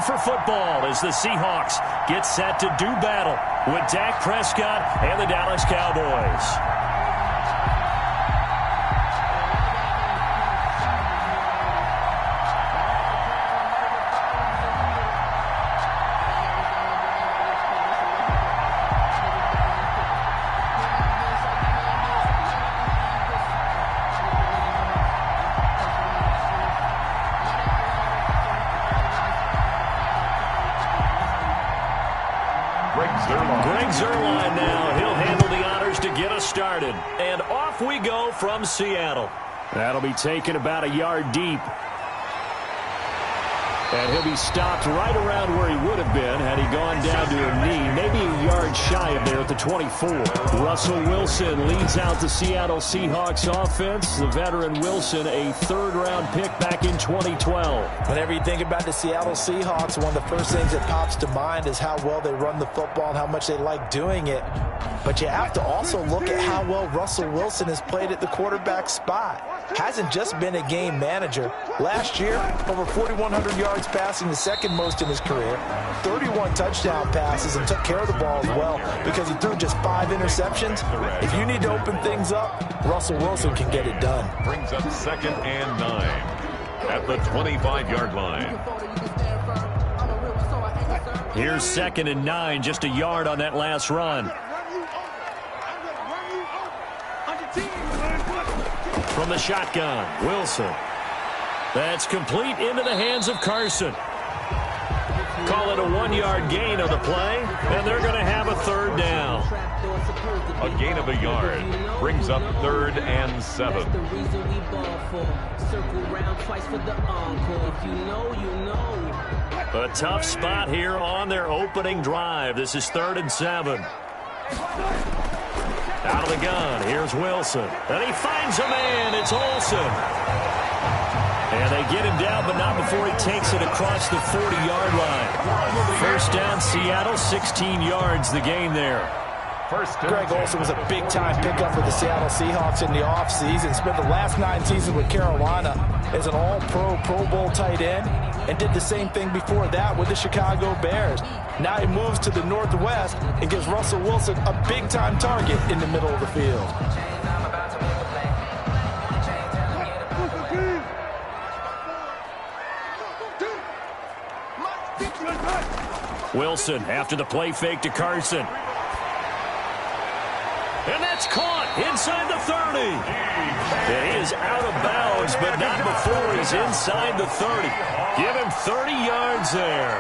for football as the Seahawks get set to do battle with Dak Prescott and the Dallas Cowboys. Greg Zuerlein now. He'll handle the honors to get us started. And off we go from Seattle. That'll be taken about a yard deep. And he'll be stopped right around where he would have been had he gone down to a knee, maybe a yard shy of there at the 24. Russell Wilson leads out the Seattle Seahawks offense. The veteran Wilson, a third-round pick back in 2012. Whenever you think about the Seattle Seahawks, one of the first things that pops to mind is how well they run the football and how much they like doing it. But you have to also look at how well Russell Wilson has played at the quarterback spot. Hasn't just been a game manager. Last year, over 4,100 yards passing, the second most in his career, 31 touchdown passes, and took care of the ball as well because he threw just 5 interceptions. If you need to open things up, Russell Wilson can get it done. Brings up 2nd and 9 at the 25-yard line. Here's 2nd and 9, just a yard on that last run. From the shotgun, Wilson. That's complete into the hands of Carson. Call it a 1-yard gain on the play, and they're going to have a 3rd down. A gain of a yard brings up 3rd and 7. A tough spot here on their opening drive. This is 3rd and 7. Out of the gun, here's Wilson. And he finds a man, it's Olsen. And they get him down, but not before he takes it across the 40-yard line. First down, Seattle, 16 yards the gain there. Greg Olsen was a big-time pickup for the Seattle Seahawks in the offseason. Spent the last 9 seasons with Carolina as an all-pro, Pro Bowl tight end, and did the same thing before that with the Chicago Bears. Now he moves to the Northwest and gives Russell Wilson a big-time target in the middle of the field. Wilson after the play fake to Carson. And that's caught inside the 30. It is out of bounds, but not before he's inside the 30. Give him 30 yards there.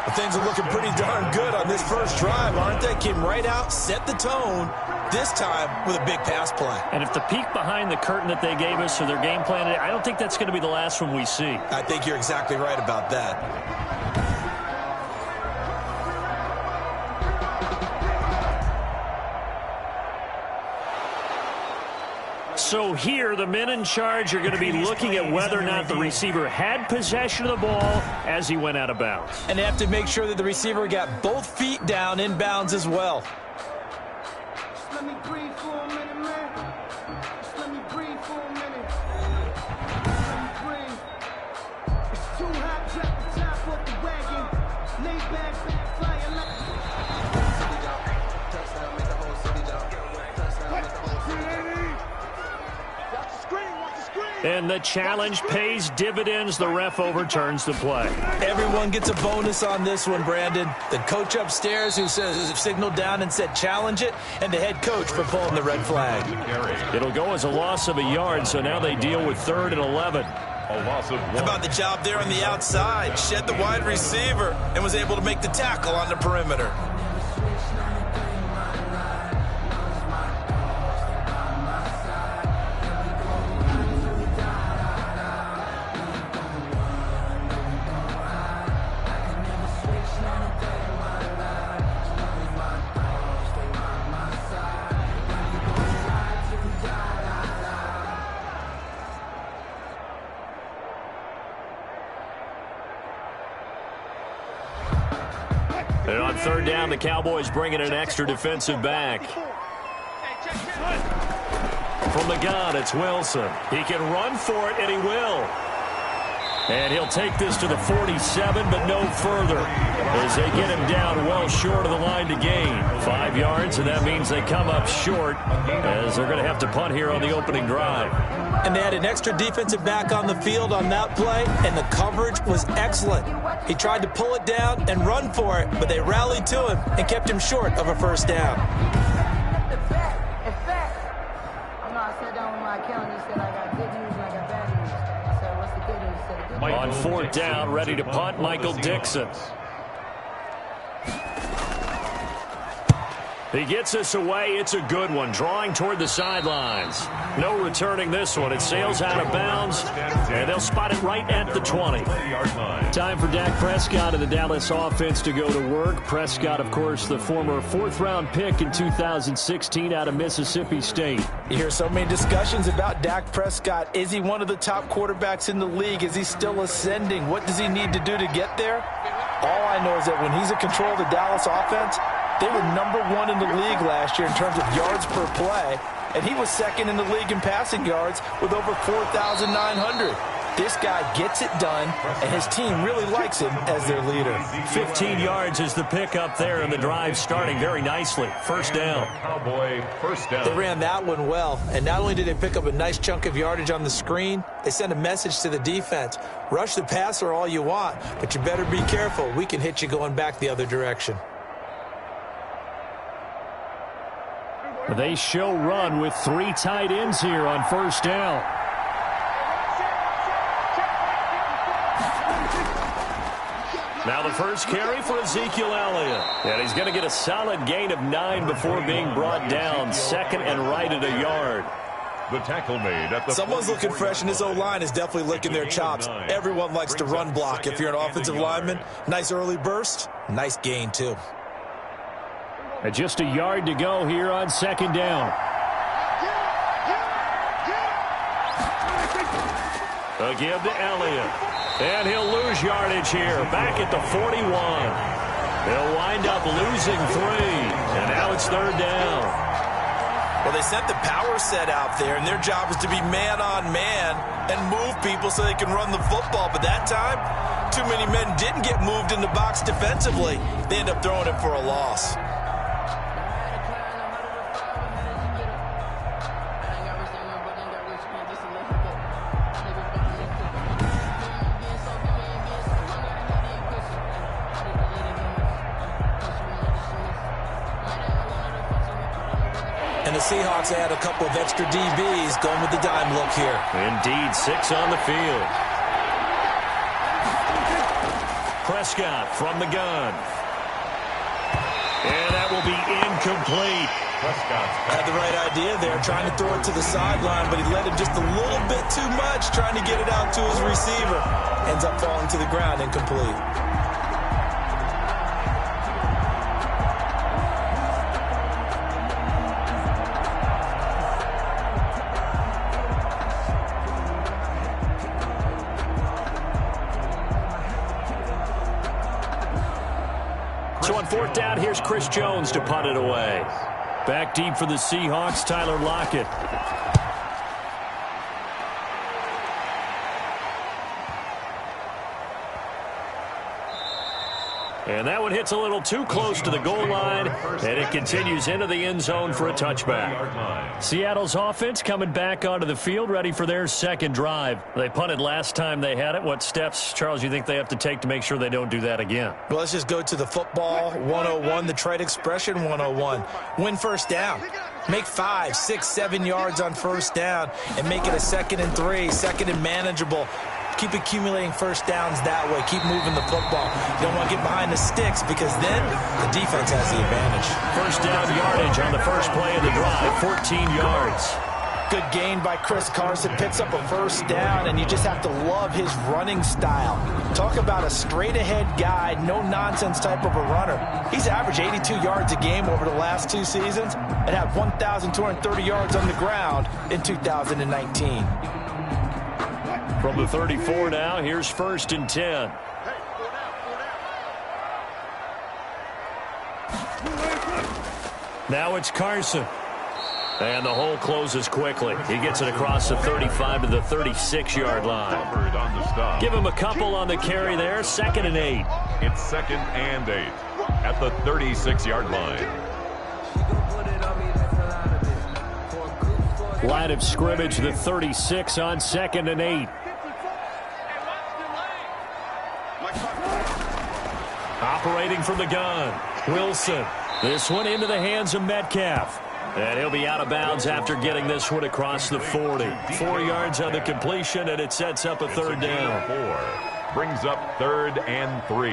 Well, things are looking pretty darn good on this first drive, aren't they? Came right out, set the tone, this time with a big pass play. And if the peek behind the curtain that they gave us or their game plan, I don't think that's going to be the last one we see. I think you're exactly right about that. So here, the men in charge are going to be looking at whether or not the receiver had possession of the ball as he went out of bounds. And they have to make sure that the receiver got both feet down in bounds as well. Just let me breathe for a minute, man. Just let me breathe for a minute. Let me breathe. It's too hot, drop the top off the wagon. Lay back, fly a lot. Touchdown, make the whole city jump. Touchdown, make the whole city jump. And the challenge pays dividends. The ref overturns the play. Everyone gets a bonus on this one, Brandon. The coach upstairs who signaled down and said challenge it, and the head coach for pulling the red flag. It'll go as a loss of a yard, so now they deal with 3rd and 11. A loss of 1. How about the job there on the outside? Shed the wide receiver and was able to make the tackle on the perimeter. And on 3rd down, the Cowboys bring in an extra defensive back. From the gun, it's Wilson. He can run for it, and he will. And he'll take this to the 47, but no further, as they get him down well short of the line to gain. 5 yards, and that means they come up short, as they're going to have to punt here on the opening drive. And they had an extra defensive back on the field on that play, and the coverage was excellent. He tried to pull it down and run for it, but they rallied to him and kept him short of a first down. On 4th down, ready to punt, Michael Dixon. He gets us away. It's a good one. Drawing toward the sidelines. No returning this one. It sails out of bounds, and they'll spot it right at the 20. Time for Dak Prescott and the Dallas offense to go to work. Prescott, of course, the former 4th-round pick in 2016 out of Mississippi State. You hear so many discussions about Dak Prescott. Is he one of the top quarterbacks in the league? Is he still ascending? What does he need to do to get there? All I know is that when he's in control of the Dallas offense, they were #1 in the league last year in terms of yards per play, and he was 2nd in the league in passing yards with over 4,900. This guy gets it done, and his team really likes him as their leader. 15 yards is the pickup there, and the drive starting very nicely. First down. Cowboy first down. They ran that one well, and not only did they pick up a nice chunk of yardage on the screen, they sent a message to the defense. Rush the passer all you want, but you better be careful. We can hit you going back the other direction. They show run with 3 tight ends here on first down. Now the first carry for Ezekiel Elliott. And he's going to get a solid gain of 9 before being brought down. 2nd and right at a yard. The tackle made at the Someone's looking fresh, and this O-line is definitely licking their chops. Everyone likes to run block. If you're an offensive lineman, nice early burst, nice gain too. And just a yard to go here on 2nd down. A give to Elliott. And he'll lose yardage here. Back at the 41. He'll wind up losing 3. And now it's 3rd down. Well, they sent the power set out there, and their job is to be man-on-man and move people so they can run the football. But that time, too many men didn't get moved in the box defensively. They end up throwing it for a loss. And the Seahawks add a couple of extra DBs going with the dime look here. Indeed, 6 on the field. Prescott from the gun. And that will be incomplete. Prescott Had the right idea there, trying to throw it to the sideline, but he led him just a little bit too much, trying to get it out to his receiver. Ends up falling to the ground, incomplete. So on 4th down, here's Chris Jones to punt it away. Back deep for the Seahawks, Tyler Lockett. And that one hits a little too close to the goal line, and it continues into the end zone for a touchback. Seattle's offense coming back onto the field, ready for their 2nd drive. They punted last time they had it. What steps, Charles, you think they have to take to make sure they don't do that again? Well, let's just go to the football 101, the trade expression 101. Win first down. Make 5, 6, 7 yards on first down and make it a 2nd and 3, 2nd and manageable. Keep accumulating first downs that way. Keep moving the football. You don't want to get behind the sticks because then the defense has the advantage. First down yardage on the first play of the drive, 14 yards. Good gain by Chris Carson. Picks up a first down, and you just have to love his running style. Talk about a straight-ahead guy, no-nonsense type of a runner. He's averaged 82 yards a game over the last 2 seasons and had 1,230 yards on the ground in 2019. From the 34 now, here's 1st and 10. Now it's Carson. And the hole closes quickly. He gets it across the 35 to the 36-yard line. On the stop. Give him a couple on the carry there. 2nd and 8. It's 2nd and 8 at the 36-yard line. Line of scrimmage, the 36 on 2nd and 8. Operating from the gun, Wilson. This one into the hands of Metcalf. And he'll be out of bounds after getting this one across the 40. 4 yards on the completion, and it sets up a 3rd down. 4 brings up 3rd and 3.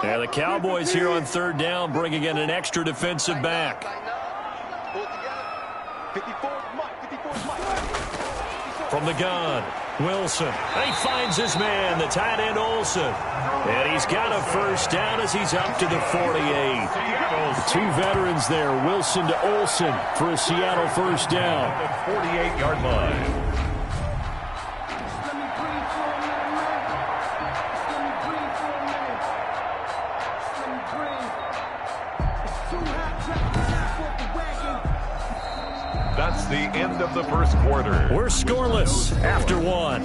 And the Cowboys here on 3rd down, bringing in an extra defensive back. From the gun, Wilson. And he finds his man, the tight end Olsen. And he's got a 1st down as he's up to the 48. The 2 veterans there, Wilson to Olsen for a Seattle 1st down. 48-yard line. That's the end of the 1st quarter. We're scoreless after 1.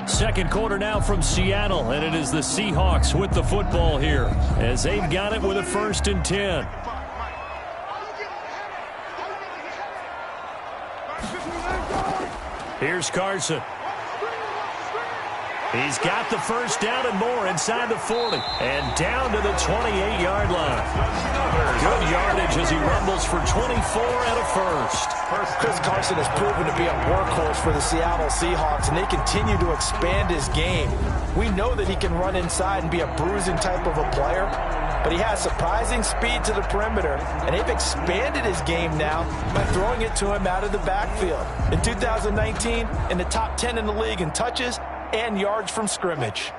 2nd quarter now from Seattle, and it is the Seahawks with the football here as they've got it with a 1st and 10. Here's Carson. He's got the 1st down and more inside the 40 and down to the 28-yard line. Good yardage as he rumbles for 24 and a 1st. Chris Carson has proven to be a workhorse for the Seattle Seahawks, and they continue to expand his game. We know that he can run inside and be a bruising type of a player, but he has surprising speed to the perimeter, and they've expanded his game now by throwing it to him out of the backfield. In 2019, in the top 10 in the league in touches and yards from scrimmage.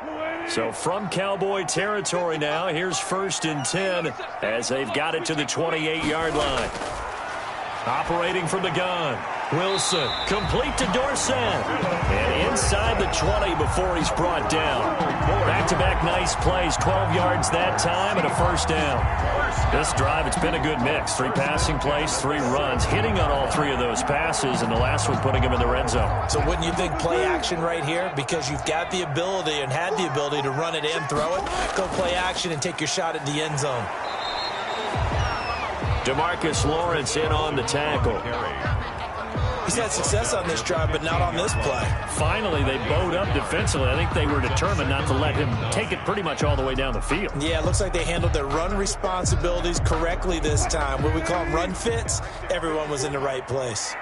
So from Cowboy territory now, here's 1st and 10 as they've got it to the 28-yard line. Operating from the gun, Wilson, complete to Dorsett. And inside the 20 before he's brought down. Back-to-back nice plays, 12 yards that time and a 1st down. This drive, it's been a good mix. 3 passing plays, 3 runs, hitting on all 3 of those passes, and the last one putting him in the red zone. So wouldn't you think play action right here? Because you've got the ability and had the ability to run it and throw it. Go play action and take your shot at the end zone. DeMarcus Lawrence in on the tackle. He's had success on this drive, but not on this play. Finally, they bowed up defensively. I think they were determined not to let him take it pretty much all the way down the field. Yeah, it looks like they handled their run responsibilities correctly this time. What we call them run fits, everyone was in the right place.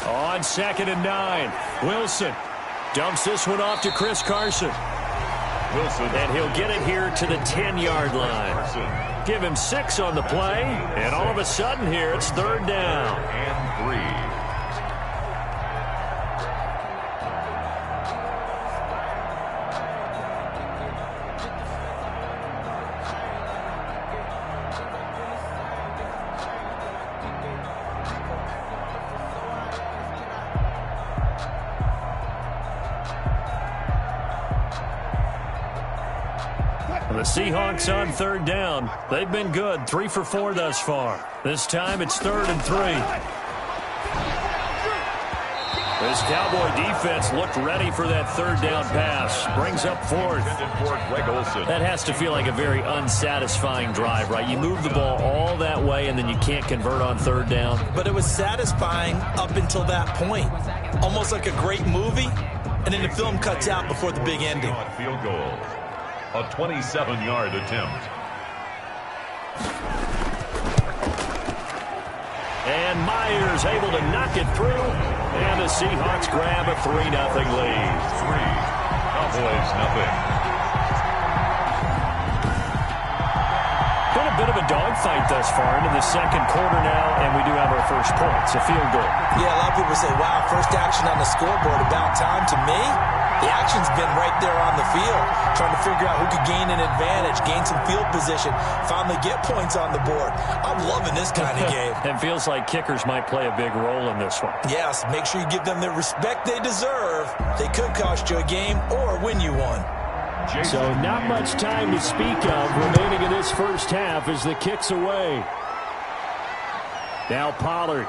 On 2nd and 9, Wilson dumps this one off to Chris Carson. Wilson. And he'll get it here to the 10-yard line. Give him 6 on the play, and all of a sudden here it's 3rd down. And 3. The Seahawks on 3rd down. They've been good, 3 for 4 thus far. This time it's 3rd and 3. This Cowboy defense looked ready for that 3rd down pass. Brings up 4th. That has to feel like a very unsatisfying drive, right? You move the ball all that way and then you can't convert on 3rd down. But it was satisfying up until that point. Almost like a great movie, and then the film cuts out before the big ending. Field goal. A 27-yard attempt. And Myers able to knock it through. And the Seahawks grab a 3-0 lead. 3. Cowboys, nothing. Been a bit of a dogfight thus far into the 2nd quarter now, and we do have our first point. It's a field goal. Yeah, a lot of people say, wow, first action on the scoreboard, about time. To me, The action's been right there on the field, trying to figure out who could gain an advantage, gain some field position, finally get points on the board. I'm loving this kind of game. It feels like kickers might play a big role in this one. Yes, make sure you give them the respect they deserve. They could cost you a game or win you one. So not much time to speak of remaining in this first half as the kick's away. Now Pollard.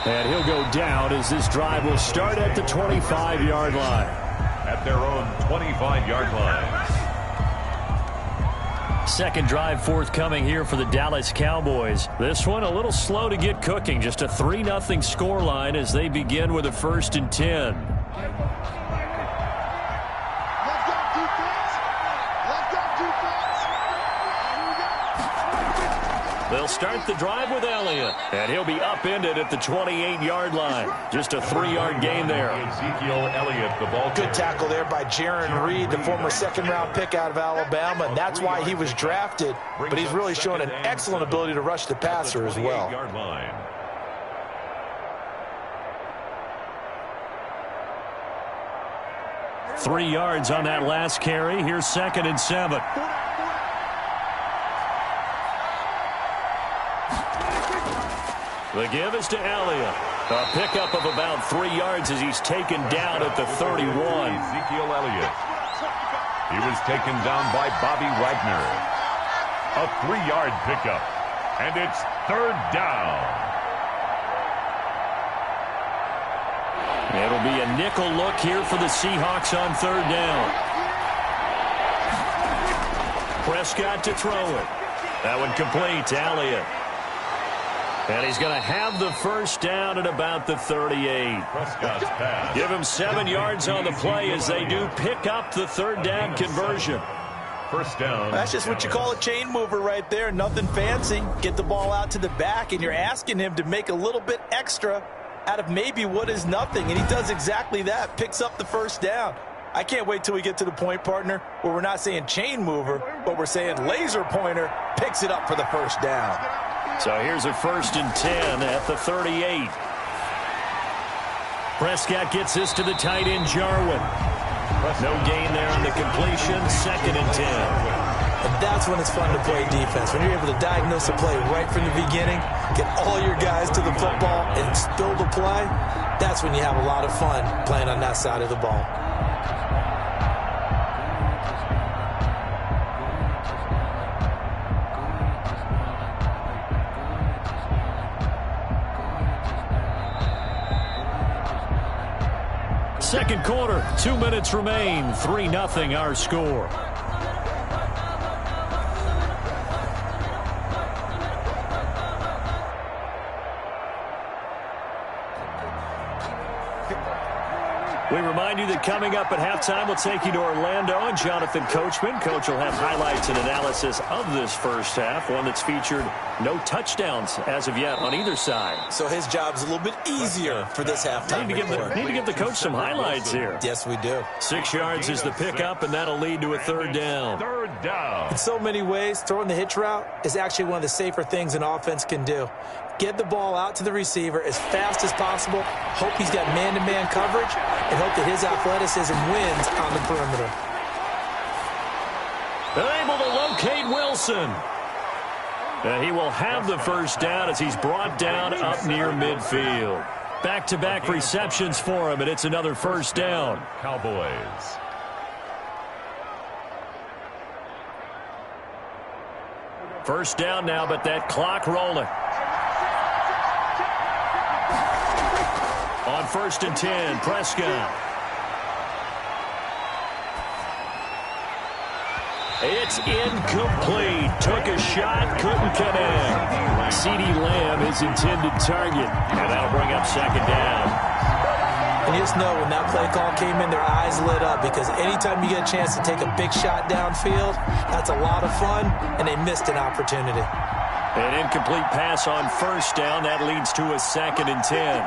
And he'll go down as this drive will start at the 25-yard line. At their own 25-yard line. Second drive forthcoming here for the Dallas Cowboys. This one a little slow to get cooking. Just a 3-0 scoreline as they begin with a 1st and 10. They'll start the drive with Elliott, and he'll be upended at the 28-yard line. Just a 3-yard gain there. Ezekiel Elliott, the ball. Good tackle there by Jaron Reed, the former second-round pick out of Alabama, and that's why he was drafted. But he's really shown an excellent ability to rush the passer as well. 28-yard line. Three yards on that last carry. Here's 2nd and 7. The give is to Elliott. A pickup of about 3 yards as he's taken down at the 31. Ezekiel Elliott. He was taken down by Bobby Wagner. A 3-yard pickup. And it's 3rd down. It'll be a nickel look here for the Seahawks on 3rd down. Prescott to throw it. That one complete to Elliott. And he's going to have the 1st down at about the 38. Prescott's pass. Give him 7 yards on the play as they do pick up the 3rd down conversion. 1st down. That's just what you call a chain mover right there. Nothing fancy. Get the ball out to the back, and you're asking him to make a little bit extra out of maybe what is nothing. And he does exactly that. Picks up the 1st down. I can't wait till we get to the point, partner, where we're not saying chain mover, but we're saying laser pointer picks it up for the 1st down. So here's a 1st and 10 at the 38. Prescott gets this to the tight end, Jarwin. No gain there on the completion. 2nd and 10. And that's when it's fun to play defense. When you're able to diagnose a play right from the beginning, get all your guys to the football, and spill the play, that's when you have a lot of fun playing on that side of the ball. Second quarter, 2 minutes remain. 3-0 our score. We remind you that coming up at halftime, we'll take you to Orlando and Jonathan Coachman. Coach will have highlights and analysis of this first half, one that's featured no touchdowns as of yet on either side. So his job's a little bit easier for this halftime. Need to give the coach some highlights here. Yes, we do. 6 yards is the pickup, and that'll lead to a 3rd down. 3rd down. In so many ways, throwing the hitch route is actually one of the safer things an offense can do. Get the ball out to the receiver as fast as possible, hope he's got man-to-man coverage, and hope that his athleticism wins on the perimeter. They're able to locate Wilson. And he will have the 1st down as he's brought down up near midfield. Back-to-back receptions for him, and it's another 1st down. Cowboys. First down now, but that clock rolling. On 1st and 10, Prescott. It's incomplete. Took a shot, couldn't connect. CeeDee Lamb, his intended target. And that'll bring up 2nd down. And you just know when that play call came in, their eyes lit up, because anytime you get a chance to take a big shot downfield, that's a lot of fun, and they missed an opportunity. An incomplete pass on 1st down. That leads to a 2nd and 10.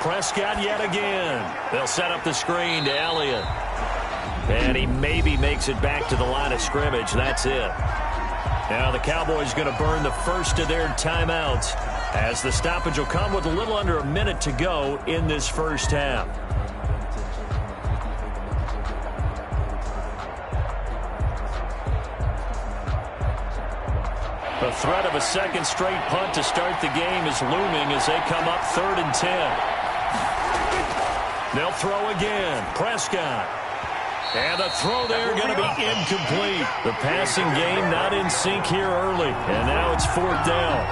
Prescott yet again. They'll set up the screen to Elliott. And he maybe makes it back to the line of scrimmage. That's it. Now the Cowboys going to burn the first of their timeouts. as the stoppage will come with a little under a minute to go in this first half. The threat of a second straight punt to start the game is looming as they come up 3rd and 10. They'll throw again. Prescott. And the throw there going to be incomplete. The passing game not in sync here early. And now it's 4th down.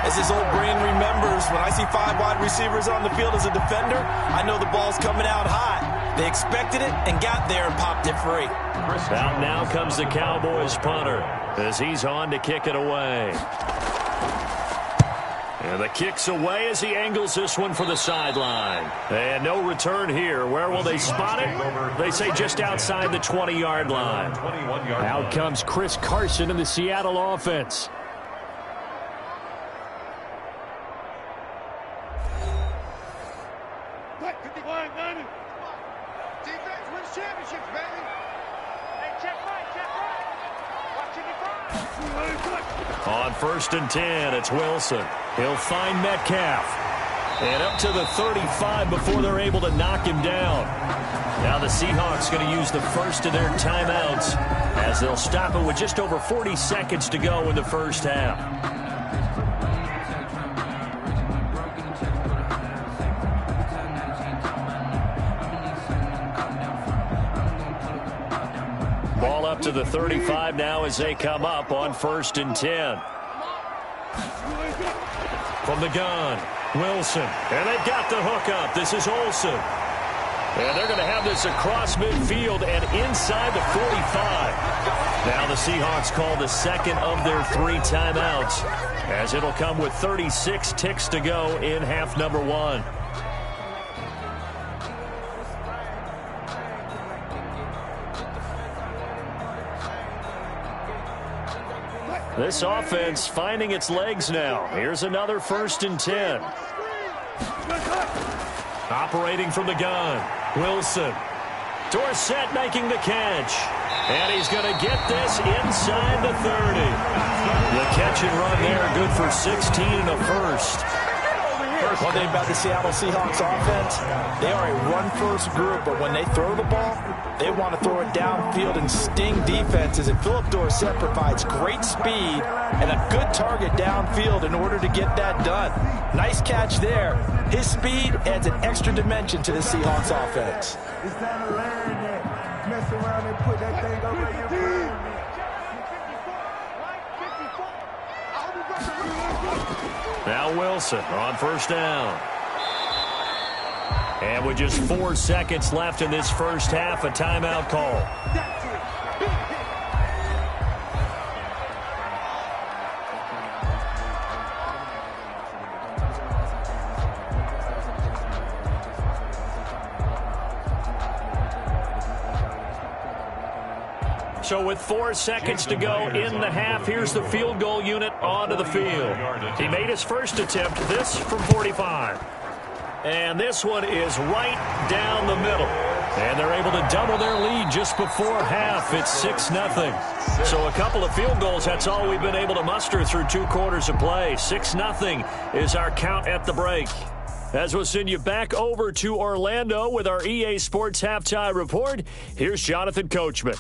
As his old brain remembers, when I see 5 wide receivers on the field as a defender, I know the ball's coming out hot. They expected it and got there and popped it free. Out now comes the Cowboys punter as he's on to kick it away. And the kick's away as he angles this one for the sideline. And no return here. Where will they spot it? They say just outside the 20-yard line. Out comes Chris Carson in the Seattle offense. Defense wins championships, baby. Hey, check right. Watching your front. On 1st and 10, it's Wilson. He'll find Metcalf. And up to the 35 before they're able to knock him down. Now the Seahawks going to use the first of their timeouts as they'll stop it with just over 40 seconds to go in the first half. Ball up to the 35 now as they come up on 1st and 10. From the gun, Wilson. And they've got the hook up. This is Olsen. And they're going to have this across midfield and inside the 45. Now the Seahawks call the second of their 3 timeouts as it'll come with 36 ticks to go in half number 1. This offense finding its legs now. Here's another 1st and 10. Operating from the gun, Wilson. Dorsett making the catch. And he's going to get this inside the 30. The catch and run there, good for 16 and a first. One thing about the Seattle Seahawks offense, they are a run-first group, but when they throw the ball, they want to throw it downfield and sting defenses. And Philip Dorsett provides great speed and a good target downfield in order to get that done. Nice catch there. His speed adds an extra dimension to the Seahawks offense. It's time to learn that. Mess around and put that thing over your brain. Now Wilson on 1st down. And with just 4 seconds left in this first half, a timeout call. So with 4 seconds to go in the half, here's the field goal unit onto the field. He made his first attempt, this from 45. And this one is right down the middle. And they're able to double their lead just before half. It's 6-0. So a couple of field goals, that's all we've been able to muster through 2 quarters of play. 6-0 is our count at the break. As we'll send you back over to Orlando with our EA Sports Halftime Report, here's Jonathan Coachman.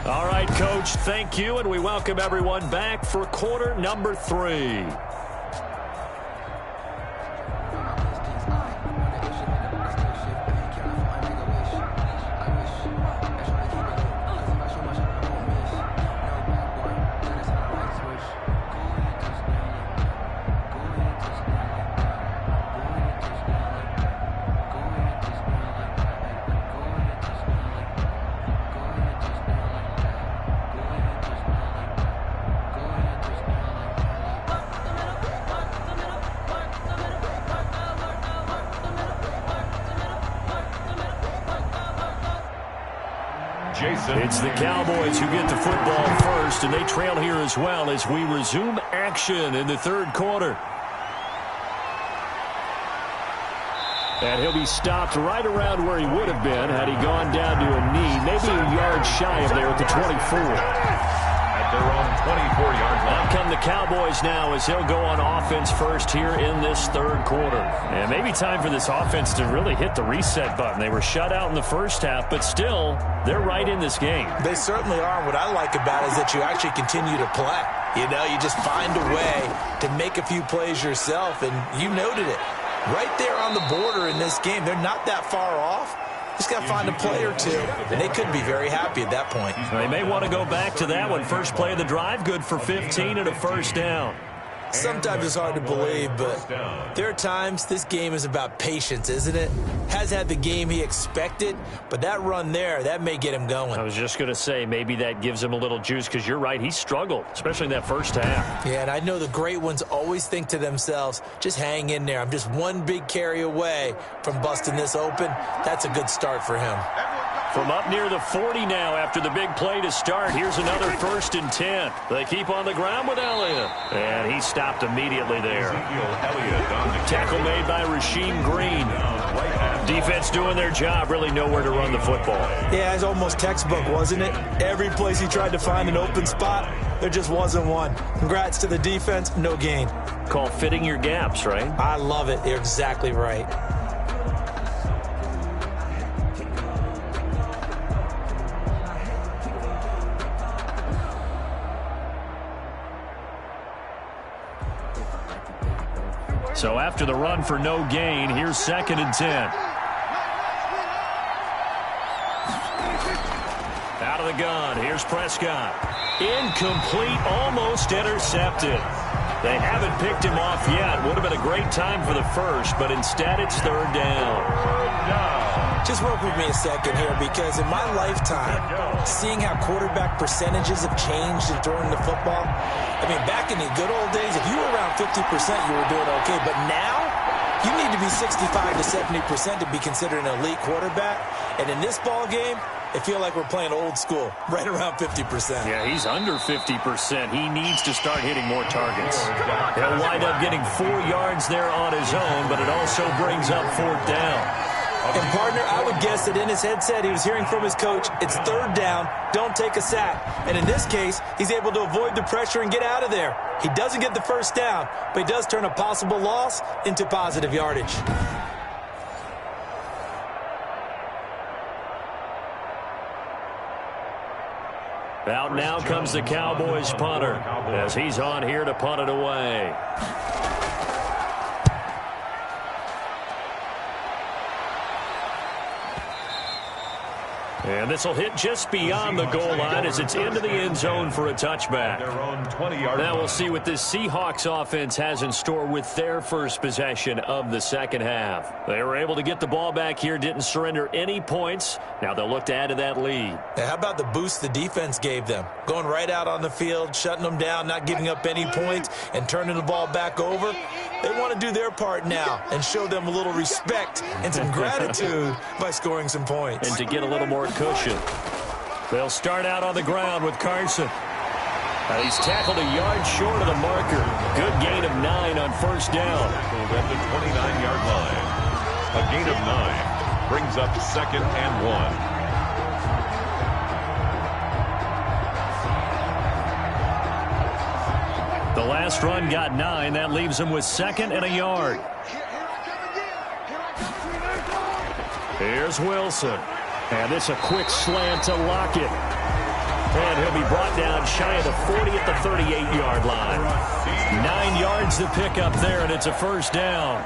All right, Coach, thank you, and we welcome everyone back for quarter number 3. Jason. It's the Cowboys who get the football first, and they trail here as well as we resume action in the third quarter. And he'll be stopped right around where he would have been had he gone down to a knee, maybe a yard shy of there at the 24. At their own 24-yard line. Out come the Cowboys now as they'll go on offense first here in this third quarter. And maybe time for this offense to really hit the reset button. They were shut out in the first half, but still, they're right in this game. They certainly are. What I like about it is that you actually continue to play. You know, you just find a way to make a few plays yourself, and you noted it. Right there on the border in this game. They're not that far off. Just got to find a play or two, and they could be very happy at that point. They may want to go back to that one. First play of the drive, good for 15 and a first down. Sometimes it's hard to believe, but there are times this game is about patience, isn't it? Has had the game he expected, but that run there, that may get him going. I was just going to say, maybe that gives him a little juice, because you're right, he struggled, especially in that first half. Yeah, and I know the great ones always think to themselves, just hang in there. I'm just one big carry away from busting this open. That's a good start for him. From up near the 40 now after the big play to start. Here's another 1st and 10. They keep on the ground with Elliott. And he stopped immediately there. Tackle made by Rasheem Green. Defense doing their job. Really nowhere to run the football. Yeah, it's almost textbook, wasn't it? Every place he tried to find an open spot, there just wasn't one. Congrats to the defense. No gain. Call fitting your gaps, right? I love it. You're exactly right. So after the run for no gain, here's 2nd and 10. Out of the gun, here's Prescott. Incomplete, almost intercepted. They haven't picked him off yet. Would have been a great time for the first, but instead it's 3rd down. Just work with me a second here, because in my lifetime, seeing how quarterback percentages have changed in throwing the football, I mean, back in the good old days, if you were around 50%, you were doing okay. But now, you need to be 65 to 70% to be considered an elite quarterback. And in this ball game, I feel like we're playing old school, right around 50%. Yeah, he's under 50%. He needs to start hitting more targets. He'll wind up getting 4 yards there on his own, but it also brings up 4th down. And, partner, I would guess that in his headset he was hearing from his coach, it's 3rd down, don't take a sack. And in this case, he's able to avoid the pressure and get out of there. He doesn't get the 1st down, but he does turn a possible loss into positive yardage. Out now comes the Cowboys punter as he's on here to punt it away. And this will hit just beyond the goal line as it's into the end zone for a touchback. Now we'll see what this Seahawks offense has in store with their first possession of the second half. They were able to get the ball back here, didn't surrender any points. Now they'll look to add to that lead. Now, how about the boost the defense gave them? Going right out on the field, shutting them down, not giving up any points, and turning the ball back over. They want to do their part now and show them a little respect and some gratitude by scoring some points. And to get a little more cushion. They'll start out on the ground with Carson. He's tackled a yard short of the marker. Good gain of 9 on 1st down. Tackled at the 29-yard line. A gain of 9 brings up 2nd and 1. The last run got 9. That leaves him with 2nd and a yard. Here's Wilson. And it's a quick slant to Lockett. And he'll be brought down shy of the 40 at the 38-yard line. 9 yards to pick up there, and it's a 1st down.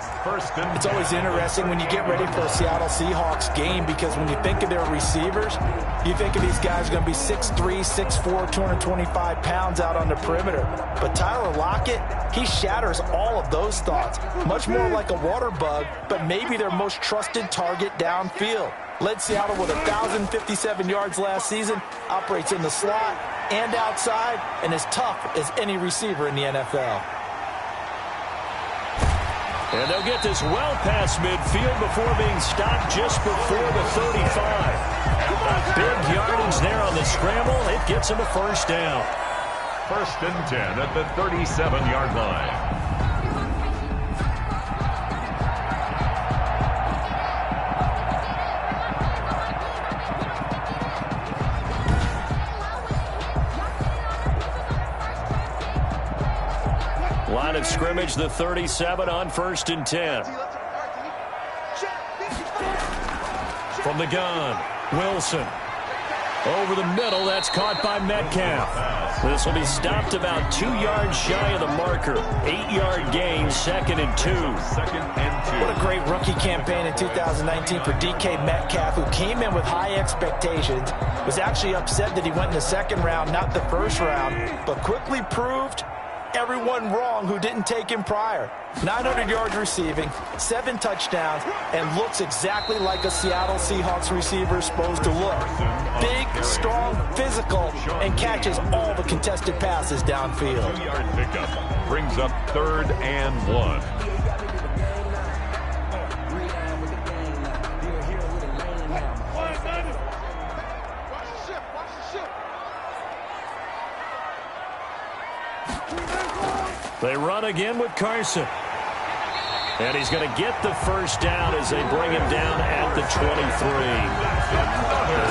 It's always interesting when you get ready for a Seattle Seahawks game, because when you think of their receivers, you think of these guys going to be 6'3", 6'4", 225 pounds out on the perimeter. But Tyler Lockett, he shatters all of those thoughts. Much more like a water bug, but maybe their most trusted target downfield. Led Seattle with 1,057 yards last season, operates in the slot and outside, and is tough as any receiver in the NFL. And they'll get this well past midfield before being stopped just before the 35. Big yardage scramble. It gets him a first down. First and 10 at the 37-yard line. Line of scrimmage, the 37 on first and 10. From the gun, Wilson. Over the middle, that's caught by Metcalf. This will be stopped about 2 yards shy of the marker. 8-yard gain, second and 2. What a great rookie campaign in 2019 for DK Metcalf, who came in with high expectations, was actually upset that he went in the second round, not the first round, but quickly proved everyone wrong who didn't take him prior. 900 yards receiving, 7 touchdowns, and looks exactly like a Seattle Seahawks receiver is supposed to look. Big, strong, physical, and catches all the contested passes downfield. 2-yard pickup brings up 3rd and 1. They run again with Carson. And he's going to get the first down as they bring him down at the 23.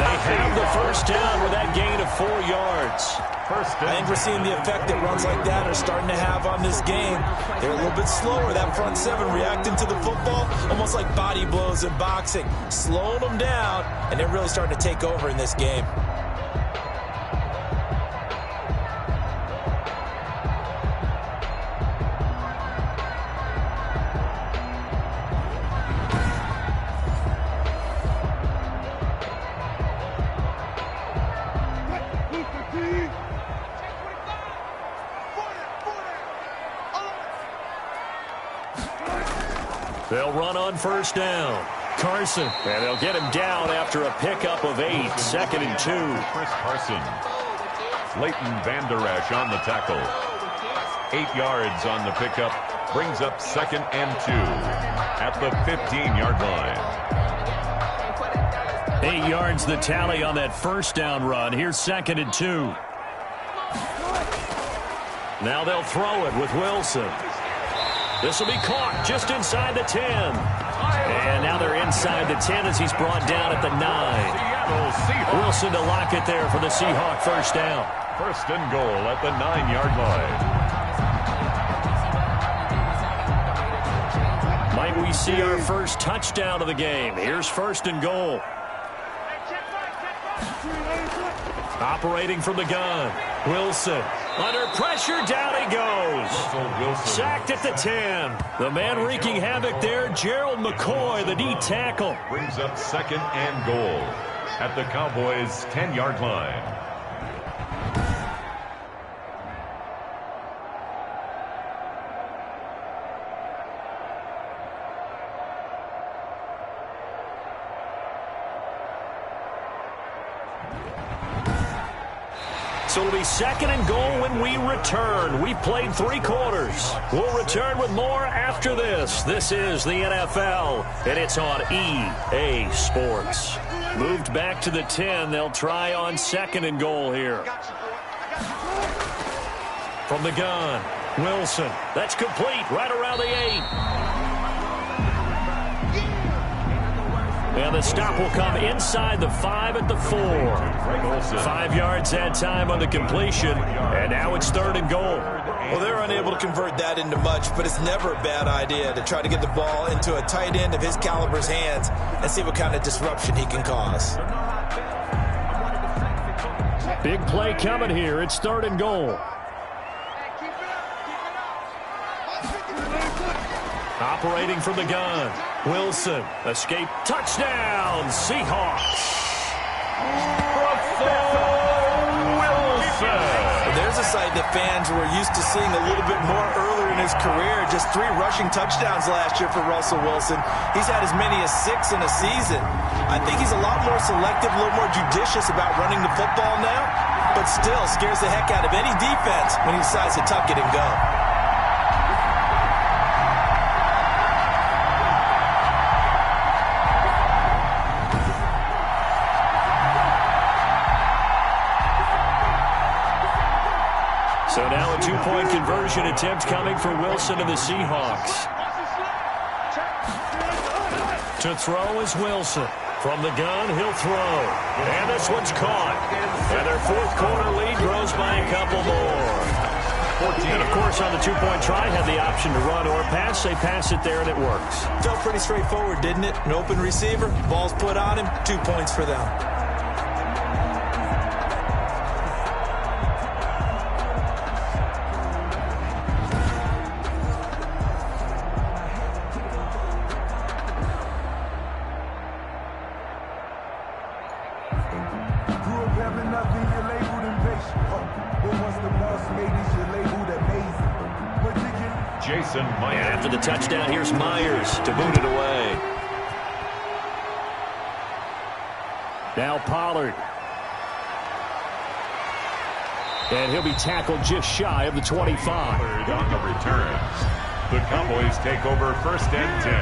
They have the first down with that gain of 4 yards. I think we're seeing the effect that runs like that are starting to have on this game. They're a little bit slower, that front seven reacting to the football, almost like body blows in boxing, slowing them down, and they're really starting to take over in this game. They'll run on first down. Carson, and they'll get him down after a pickup of 8, 2nd and 2. Chris Carson. Leighton Vander Esch on the tackle. 8 yards on the pickup. Brings up 2nd and 2 at the 15-yard line. 8 yards the tally on that first down run. Here's 2nd and 2. Now they'll throw it with Wilson. This will be caught just inside the 10. And now they're inside the 10 as he's brought down at the 9. Wilson to lock it there for the Seahawk first down. First and goal at the 9-yard line. Might we see our first touchdown of the game? Here's first and goal. Operating from the gun. Wilson. Under pressure, down he goes. Sacked at the 10. The man wreaking havoc there, Gerald McCoy, the D tackle. Brings up 2nd and goal at the Cowboys' 10-yard line. So it'll be 2nd and goal when we return. We've played 3 quarters. We'll return with more after this. This is the NFL, and it's on EA Sports. Moved back to the 10. They'll try on 2nd and goal here. From the gun, Wilson. That's complete right around the 8. And the stop will come inside the 5 at the 4. 5 yards that time on the completion. And now it's 3rd and goal. Well, they're unable to convert that into much, but it's never a bad idea to try to get the ball into a tight end of his caliber's hands and see what kind of disruption he can cause. Big play coming here. It's 3rd and goal. Operating from the gun. Wilson. Escape. Touchdown. Seahawks. Wilson. Well, there's a sight that fans were used to seeing a little bit more earlier in his career. Just 3 rushing touchdowns last year for Russell Wilson. He's had as many as 6 in a season. I think he's a lot more selective, a little more judicious about running the football now, but still scares the heck out of any defense when he decides to tuck it and go. So now a two-point conversion attempt coming for Wilson and the Seahawks. To throw is Wilson. From the gun, he'll throw. And this one's caught. And their fourth quarter lead grows by a couple more. And, of course, on the two-point try, had the option to run or pass. They pass it there, and it works. Felt pretty straightforward, didn't it? An open receiver, ball's put on him, 2 points for them. And after the touchdown, here's Myers to boot it away. Now Pollard. And he'll be tackled just shy of the 25. On the return, the Cowboys take over 1st and 10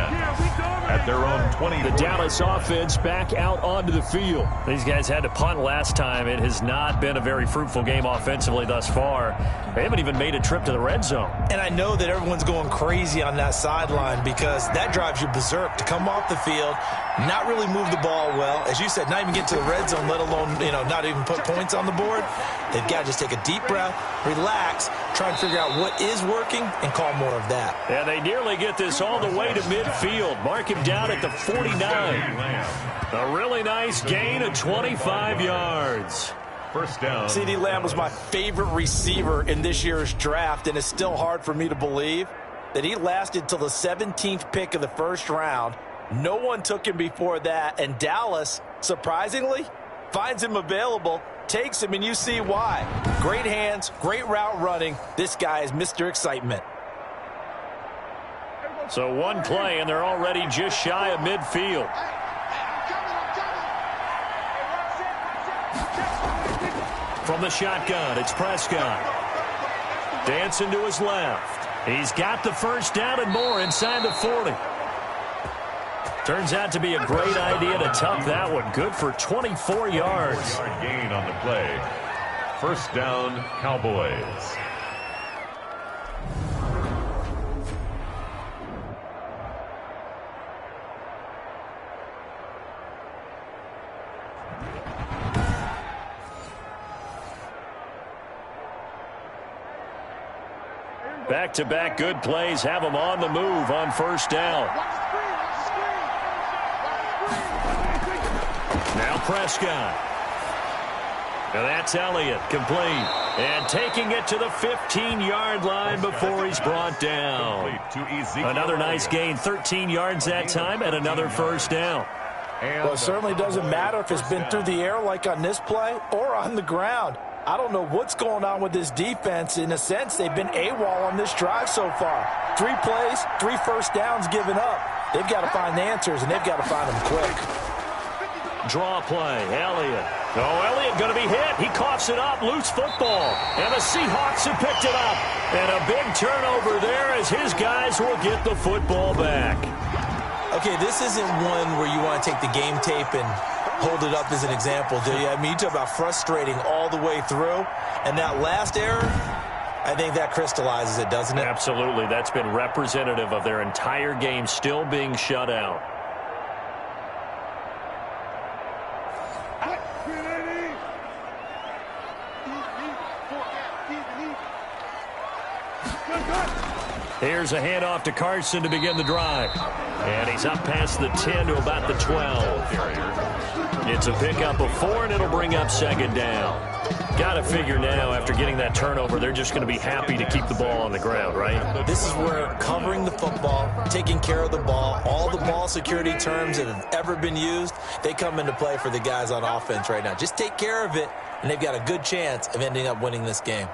at their own 20. The Dallas offense back out onto the field. These guys had to punt last time. It has not been a very fruitful game offensively thus far. They haven't even made a trip to the red zone. And I know that everyone's going crazy on that sideline because that drives you berserk to come off the field, not really move the ball well. As you said, not even get to the red zone, let alone, not even put points on the board. They've got to just take a deep breath, relax, try and figure out what is working, and call more of that. And they nearly get this all the way to midfield. Mark him down at the 49. A really nice gain of 25 yards. First down. CeeDee Lamb was my favorite receiver in this year's draft, and it's still hard for me to believe that he lasted till the 17th pick of the first round. No one took him before that, and Dallas, surprisingly, finds him available, takes him, and you see why. Great hands, great route running. This guy is Mr. Excitement. So one play, and they're already just shy of midfield. From the shotgun, it's Prescott. Dancing to his left. He's got the first down and more inside the 40. Turns out to be a great idea to tuck that one. Good for 24 yards. 4-yard gain on the play. First down, Cowboys. Back-to-back good plays have them on the move on first down. Now Prescott. Now that's Elliott, complete. And taking it to the 15-yard line before he's brought down. Another nice gain, 13 yards that time, and another first down. Well, it certainly doesn't matter if it's been through the air like on this play or on the ground. I don't know what's going on with this defense. In a sense, they've been AWOL on this drive so far. 3 plays, 3 first downs given up. They've got to find the answers, and they've got to find them quick. Draw play, Elliott. Oh, Elliott going to be hit. He coughs it up, loose football. And the Seahawks have picked it up. And a big turnover there as his guys will get the football back. Okay, this isn't one where you want to take the game tape and hold it up as an example, do you? I mean, you talk about frustrating all the way through. And that last error, I think that crystallizes it, doesn't it? Absolutely. That's been representative of their entire game still being shut out. Here's a handoff to Carson to begin the drive. And he's up past the 10 to about the 12. It's a pickup of 4, and it'll bring up second down. Got to figure now, after getting that turnover, they're just going to be happy to keep the ball on the ground, right? This is where covering the football, taking care of the ball, all the ball security terms that have ever been used, they come into play for the guys on offense right now. Just take care of it, and they've got a good chance of ending up winning this game.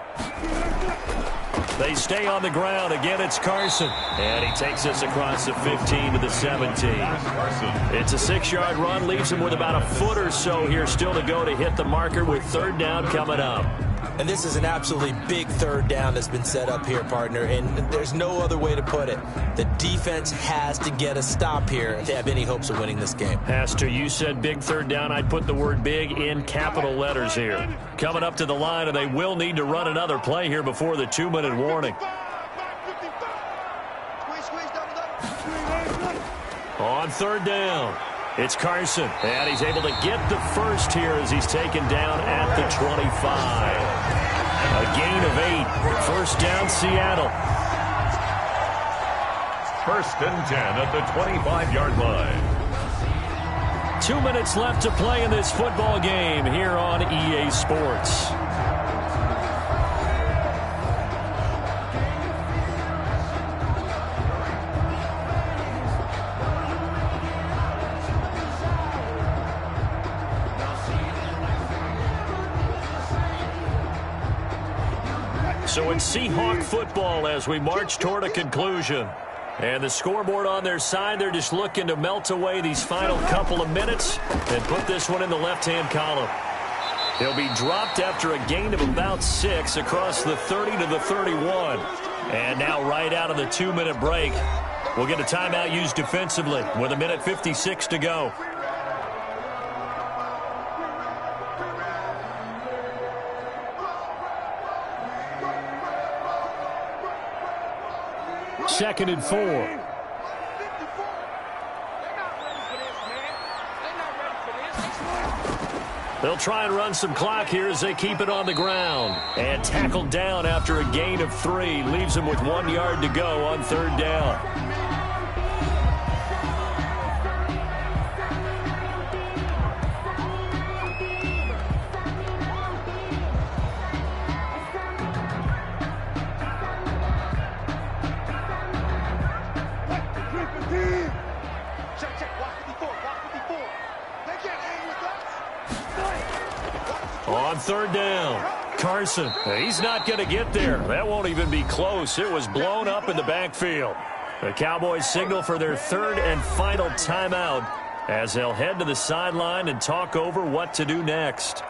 They stay on the ground. Again, it's Carson. And he takes us across the 15 to the 17. It's a 6-yard run. Leaves him with about a foot or so here still to go to hit the marker with third down coming up. And this is an absolutely big third down that's been set up here, partner, and there's no other way to put it. The defense has to get a stop here if they have any hopes of winning this game. Pastor, you said big third down. I'd put the word big in capital letters here. Coming up to the line, and they will need to run another play here before the 2-minute warning. On third down, it's Carson, and he's able to get the first here as he's taken down at the 25. A gain of 8. First down, Seattle. First and 10 at the 25-yard line. 2 minutes left to play in this football game here on EA Sports. So it's Seahawk football as we march toward a conclusion. And the scoreboard on their side, they're just looking to melt away these final couple of minutes and put this one in the left-hand column. He'll be dropped after a gain of about 6 across the 30 to the 31. And now right out of the 2-minute break, we'll get a timeout used defensively with 1:56 to go. Second and 4. They'll try and run some clock here as they keep it on the ground. And tackled down after a gain of 3. Leaves them with 1 yard to go on third down. On third down, Carson. He's not going to get there. That won't even be close. It was blown up in the backfield. The Cowboys signal for their third and final timeout as they'll head to the sideline and talk over what to do next.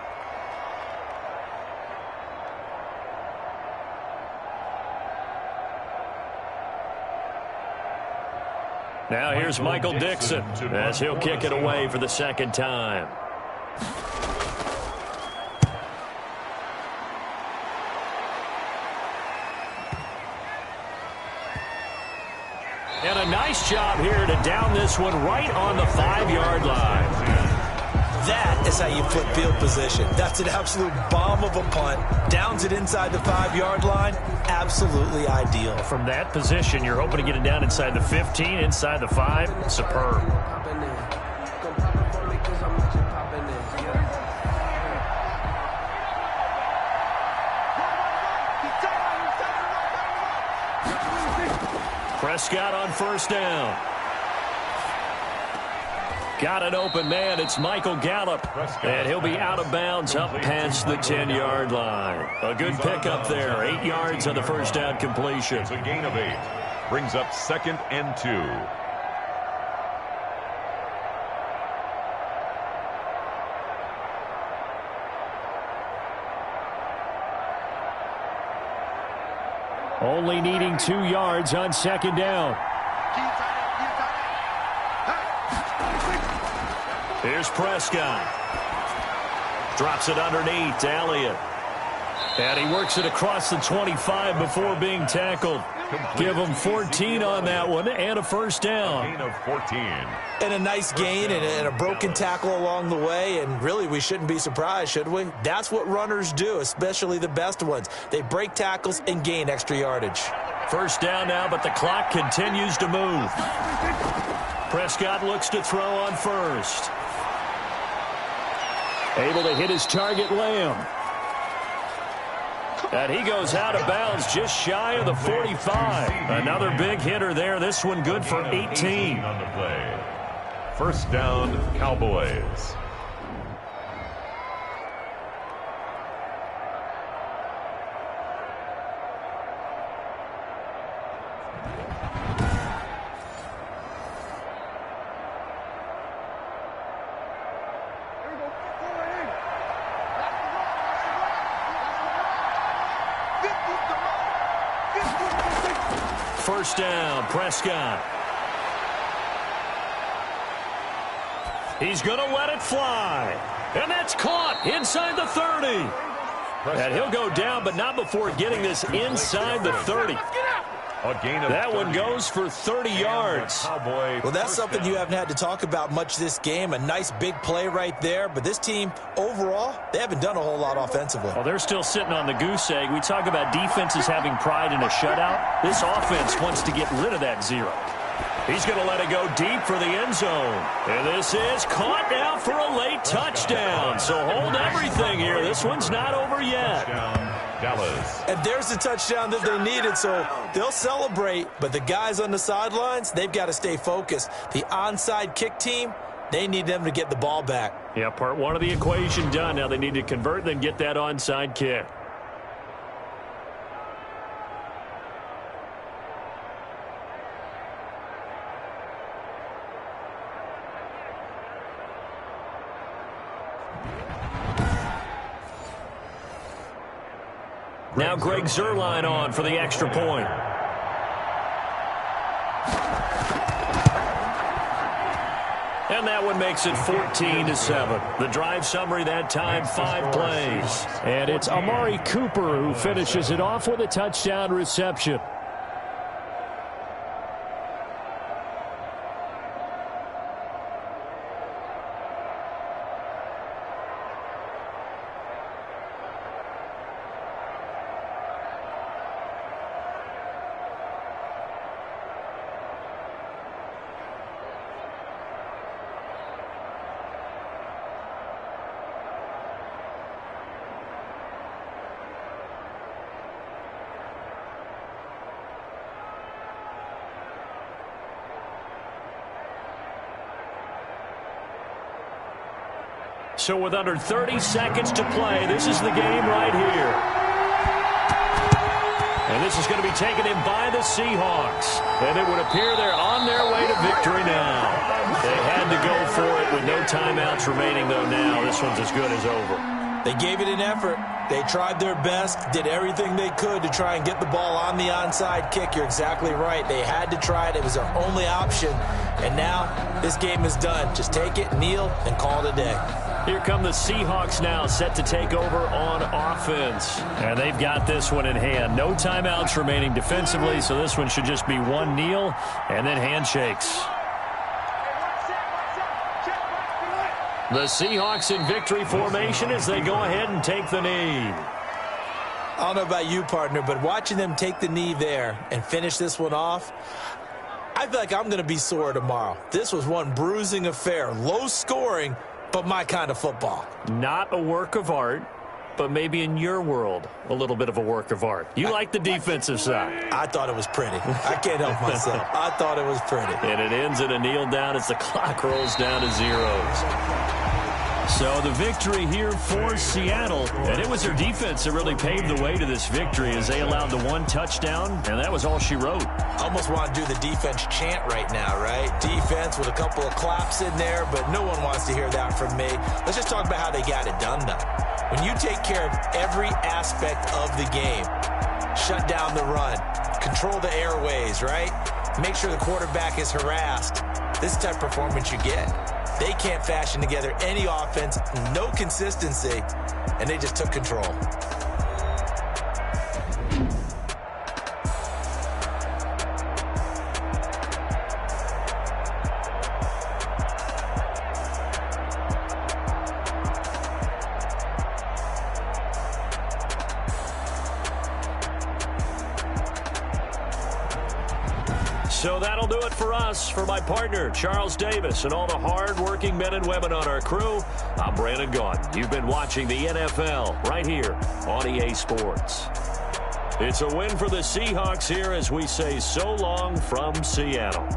Now here's Michael Dixon as he'll kick it away for the second time. And a nice job here to down this one right on the 5-yard line. That is how you flip field position. That's an absolute bomb of a punt. Downs it inside the 5-yard line. Absolutely ideal. From that position, you're hoping to get it down inside the 15, inside the 5. Superb. Prescott on first down. Got an open man. It's Michael Gallup. And he'll be out of bounds up past the 10-yard line. A good pickup there. 8 yards on the first down completion. It's a gain of 8. Brings up second and 2. Only needing 2 yards on second down. Here's Prescott. Drops it underneath to Elliott. And he works it across the 25 before being tackled. Give him 14 on that one and a first down. Gain of 14. And a nice gain and a broken tackle along the way. And really, we shouldn't be surprised, should we? That's what runners do, especially the best ones. They break tackles and gain extra yardage. First down now, but the clock continues to move. Prescott looks to throw on first. Able to hit his target, Lamb. And he goes out of bounds just shy of the 45. Another big hitter there. This one good for 18 on the play. First down, Cowboys. First down, Prescott. He's going to let it fly. And that's caught inside the 30. And he'll go down, but not before getting this inside the 30. That one goes for 30 yards. Well, that's something you haven't had to talk about much this game. A nice big play right there. But this team, overall, they haven't done a whole lot offensively. Well, they're still sitting on the goose egg. We talk about defenses having pride in a shutout. This offense wants to get rid of that zero. He's going to let it go deep for the end zone. And this is caught now for a late touchdown. So hold everything here. This one's not over yet. Dallas. And there's the touchdown that they needed, so they'll celebrate. But the guys on the sidelines, they've got to stay focused. The onside kick team, they need them to get the ball back. Yeah, part one of the equation done. Now they need to convert, then get that onside kick. Now Greg Zuerlein on for the extra point. And that one makes it 14-7. The drive summary that time, 5 plays. And it's Amari Cooper who finishes it off with a touchdown reception. So with under 30 seconds to play, this is the game right here. And this is going to be taken in by the Seahawks. And it would appear they're on their way to victory now. They had to go for it with no timeouts remaining, though, now. This one's as good as over. They gave it an effort. They tried their best, did everything they could to try and get the ball on the onside kick. You're exactly right. They had to try it. It was their only option. And now this game is done. Just take it, kneel, and call it a day. Here come the Seahawks now, set to take over on offense. And they've got this one in hand. No timeouts remaining defensively, so this one should just be one kneel and then handshakes. The Seahawks in victory formation as they go ahead and take the knee. I don't know about you, partner, but watching them take the knee there and finish this one off, I feel like I'm going to be sore tomorrow. This was one bruising affair, low scoring, but my kind of football. Not a work of art, but maybe in your world, a little bit of a work of art. You like the defensive side. I thought it was pretty. I can't help myself. I thought it was pretty. And it ends in a kneel down as the clock rolls down to zeros. So the victory here for Seattle, and it was their defense that really paved the way to this victory as they allowed the one touchdown, and that was all she wrote. I almost want to do the defense chant right now, right? Defense with a couple of claps in there, but no one wants to hear that from me. Let's just talk about how they got it done, though. When you take care of every aspect of the game, shut down the run, control the airways, right? Make sure the quarterback is harassed. This is the type of performance you get. They can't fashion together any offense, no consistency, and they just took control. So that'll do it for us. For my partner, Charles Davis, and all the hard-working men and women on our crew, I'm Brandon Gaudin. You've been watching the NFL right here on EA Sports. It's a win for the Seahawks here as we say so long from Seattle.